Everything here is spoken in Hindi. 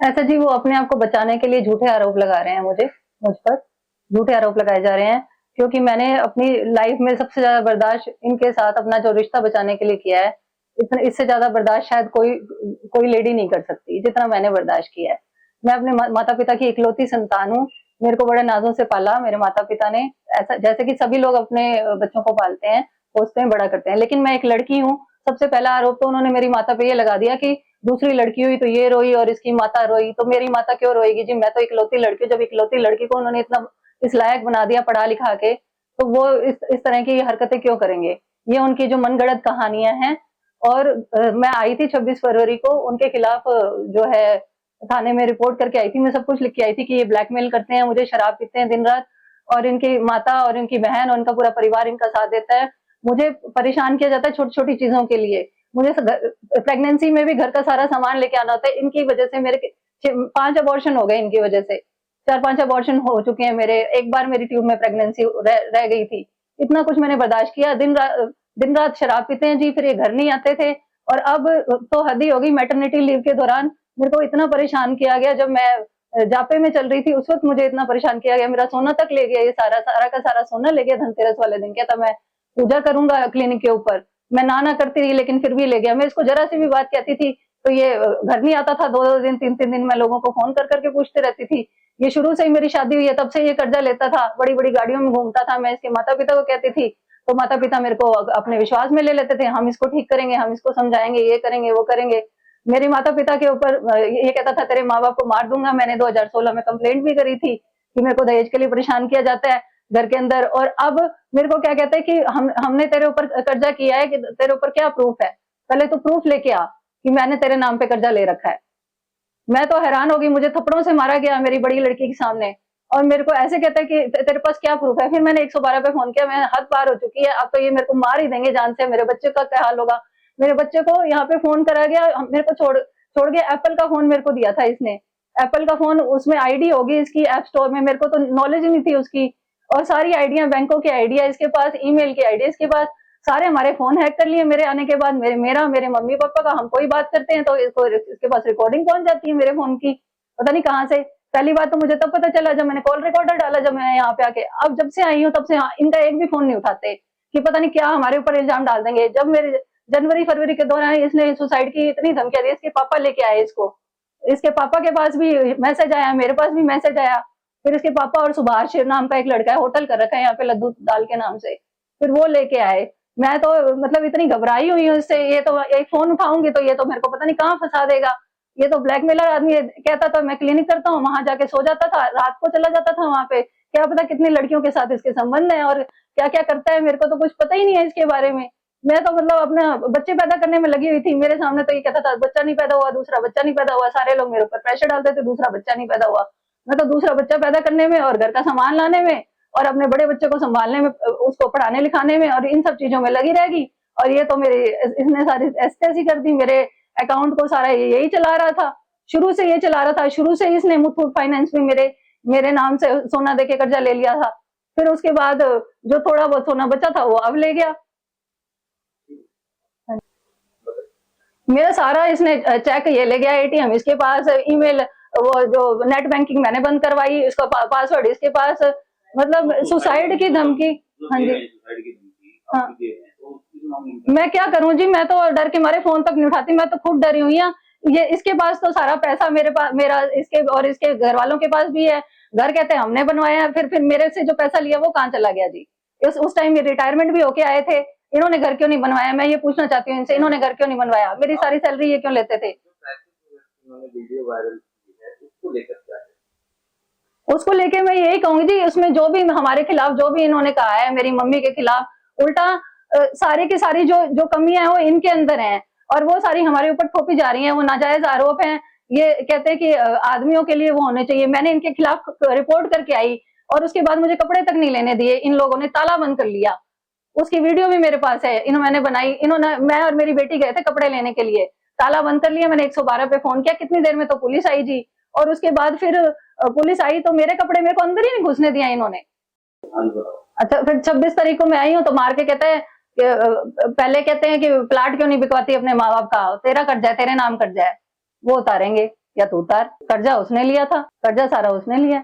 ऐसा जी, वो अपने आप को बचाने के लिए झूठे आरोप लगा रहे हैं मुझ पर झूठे आरोप लगाए जा रहे हैं, क्योंकि मैंने अपनी लाइफ में सबसे ज्यादा बर्दाश्त इनके साथ अपना जो रिश्ता बचाने के लिए किया है। इतना इससे ज्यादा बर्दाश्त शायद कोई लेडी नहीं कर सकती जितना मैंने बर्दाश्त किया है। मैं अपने माता पिता की इकलौती संतान हूँ। मेरे को बड़े नाजों से पाला मेरे माता पिता ने, ऐसा जैसे कि सभी लोग अपने बच्चों को पालते हैं, पोसते हैं, बड़ा करते हैं, लेकिन मैं एक लड़की हूँ। सबसे पहला आरोप तो उन्होंने मेरी माता पे ये लगा दिया कि दूसरी लड़की हुई तो ये रोई और इसकी माता रोई, तो मेरी माता क्यों रोएगी जी, मैं तो इकलौती लड़की हूँ। जब इकलौती लड़की को उन्होंने इतना इस लायक बना दिया पढ़ा लिखा के, तो वो इस तरह की हरकतें क्यों करेंगे। ये उनकी जो मनगढ़ंत कहानियां हैं। और मैं आई थी 26 फरवरी को उनके खिलाफ, जो है, थाने में रिपोर्ट करके आई थी। मैं सब कुछ लिख के आई थी कि ये ब्लैकमेल करते हैं मुझे, शराब पीते हैं दिन रात, और इनकी माता और इनकी बहन और इनका पूरा परिवार इनका साथ देता है। मुझे परेशान किया जाता है छोटी छोटी चीजों के लिए। मुझे प्रेगनेंसी में भी घर का सारा सामान लेके आना होता है। इनकी वजह से मेरे 5 अबॉर्शन हो गए, इनकी वजह से 4-5 अबॉर्शन हो चुके हैं मेरे। एक बार मेरी ट्यूब में प्रेगनेंसी रह गई थी। इतना कुछ मैंने बर्दाश्त किया। दिन रात शराब पीते हैं जी, फिर ये घर नहीं आते थे। और अब तो हद ही होगी। मैटरनिटी लीव के दौरान मेरे को इतना परेशान किया गया। जब मैं जापे में चल रही थी उस वक्त मुझे इतना परेशान किया गया। मेरा सोना तक ले गया, ये सारा सारा का सारा सोना ले गया धनतेरस वाले दिन। कहता मैं पूजा करूंगा क्लिनिक के ऊपर। मैं ना करती रही, लेकिन फिर भी ले गया। मैं इसको जरा सी भी बात कहती थी तो ये घर नहीं आता था। 2-2 दिन 3-3 दिन मैं लोगों को फोन कर करके पूछते रहती थी। ये शुरू से ही मेरी शादी हुई है तब से ये कर्जा लेता था, बड़ी बड़ी गाड़ियों में घूमता था। मैं इसके माता पिता को कहती थी तो माता पिता मेरे को अपने विश्वास में ले लेते थे। हम इसको ठीक करेंगे, हम इसको समझाएंगे, ये करेंगे वो करेंगे। मेरे माता पिता के ऊपर ये कहता था तेरे माँ बाप को मार दूंगा। मैंने 2016 में कंप्लेंट भी करी थी कि मेरे को दहेज के लिए परेशान किया जाता है घर के अंदर। और अब मेरे को क्या कहते हैं कि हमने तेरे ऊपर कर्जा किया है, कि तेरे ऊपर क्या प्रूफ है, पहले तो प्रूफ लेके आ कि मैंने तेरे नाम पे कर्जा ले रखा है। मैं तो हैरान हो गई, मुझे थप्पड़ों से मारा गया मेरी बड़ी लड़की के सामने। और मेरे को ऐसे कहता है कि तेरे पास क्या प्रूफ है। फिर मैंने 112 पे फोन किया, मैं हद पार हो चुकी है, अब तो ये मेरे को मार ही देंगे जान से। मेरे बच्चे का क्या हाल होगा। मेरे बच्चे को यहाँ पे फोन करा गया, मेरे को छोड़ छोड़ के एप्पल का फोन मेरे को दिया था इसने। एप्पल का फोन, उसमें आईडी होगी इसकी ऐप स्टोर में, मेरे को तो नॉलेज ही नहीं थी उसकी। और सारी आईडिया बैंकों की आईडिया इसके पास, ईमेल की आईडी इसके पास। सारे हमारे फोन हैक कर लिए मेरे आने के बाद। मेरे मम्मी पापा का हम कोई बात करते हैं तो इसके पास रिकॉर्डिंग पहुंच जाती है मेरे फोन की, पता नहीं कहाँ से। पहली बात तो मुझे तब पता चला जब मैंने कॉल रिकॉर्डर डाला, जब मैं यहाँ पे आके। अब जब से आई हूँ तब से इनका एक भी फोन नहीं उठाते कि पता नहीं क्या हमारे ऊपर इल्जाम डाल देंगे। जब मेरे जनवरी फरवरी के दौरान इसने सुसाइड की इतनी धमकियां दी, इसके पापा लेके आए इसको। इसके पापा के पास भी मैसेज आया, मेरे पास भी मैसेज आया। फिर इसके पापा और सुभाष नाम का एक लड़का है, होटल कर रखा है यहाँ पे लद्दू दाल के नाम से, फिर वो लेके आए। मैं तो मतलब इतनी घबराई हुई हूँ इससे। ये तो एक फोन उठाऊंगी तो ये तो मेरे को पता नहीं कहाँ फंसा देगा। ये तो ब्लैकमेलर आदमी है। कहता था मैं क्लिनिक करता हूँ, वहां जाके सो जाता था, रात को चला जाता था वहां पे। क्या पता कितनी लड़कियों के साथ इसके संबंध है और क्या क्या करता है, मेरे को तो कुछ पता ही नहीं है इसके बारे में। मैं तो मतलब अपना बच्चे पैदा करने में लगी हुई थी। मेरे सामने तो ये कहता था बच्चा नहीं पैदा हुआ, दूसरा बच्चा नहीं पैदा हुआ। सारे लोग मेरे ऊपर प्रेशर डालते थे, दूसरा बच्चा नहीं पैदा हुआ। मैं तो दूसरा बच्चा पैदा करने में और घर का सामान लाने में और अपने बड़े बच्चे को संभालने में, उसको पढ़ाने लिखाने में और इन सब चीजों में लगी रहेगी। और ये तो मेरे इसने सारी ऐसी कर दी। मेरे अकाउंट को सारा यही चला रहा था, शुरू से ये चला रहा था। शुरू से इसने मुथूट फाइनेंस में मेरे मेरे नाम से सोना देके कर्जा ले लिया था। फिर उसके बाद जो थोड़ा बहुत सोना बचा था वो अब ले गया। मेरा सारा इसने चेक ये ले गया, एटीएम इसके पास, ईमेल, वो जो नेट बैंकिंग मैंने बंद करवाई, इसका पासवर्ड इसके पास। मतलब सुसाइड की धमकी। हाँ जी। हाँ, मैं क्या करूं जी, मैं तो डर के मारे फोन तक नहीं उठाती। मैं तो खुद डरी हुई हूँ। ये इसके पास तो सारा पैसा मेरे पास, मेरा इसके और इसके घर वालों के पास भी है। घर कहते हैं हमने बनवाया, फिर मेरे से जो पैसा लिया वो कहाँ चला गया जी। उस टाइम ये रिटायरमेंट भी होके आए थे। इन्होंने घर क्यों नहीं बनवाया, मैं ये पूछना चाहती हूँ इनसे, इन्होंने घर क्यों नहीं बनवाया। मेरी सारी सैलरी ये क्यों लेते थे। वीडियो वायरल की है उसको लेकर क्या है? उसको लेके मैं यही कहूंगी जी, उसमें जो भी हमारे खिलाफ जो भी इन्होंने कहा है मेरी मम्मी के खिलाफ, उल्टा सारी की सारी जो जो कमियां हैं वो इनके अंदर हैं और वो सारी हमारे ऊपर थोपी जा रही हैं। वो नाजायज आरोप हैं। ये कहते हैं कि आदमियों के लिए वो होने चाहिए। मैंने इनके खिलाफ रिपोर्ट करके आई और उसके बाद मुझे कपड़े तक नहीं लेने दिए। इन लोगों ने ताला बंद कर लिया। उसकी वीडियो भी मेरे पास है, मैंने बनाई। इन्होंने, मैं और मेरी बेटी गए थे कपड़े लेने के लिए, ताला बंद कर लिया। मैंने 112 पे फोन किया, कितनी देर में तो पुलिस आई जी। और उसके बाद फिर पुलिस आई तो मेरे कपड़े मेरे को अंदर ही नहीं घुसने दिया इन्होंने। अच्छा, फिर 26 तारीख को मैं आई हूँ तो मार के कहते हैं कि पहले कहते हैं कि प्लाट क्यों नहीं बिकवाती अपने माँ बाप का, तेरा कर्जा है, तेरे नाम कर्जा है, वो उतारेंगे। या तू उतार। कर्जा उसने लिया था, कर्जा सारा उसने लिया।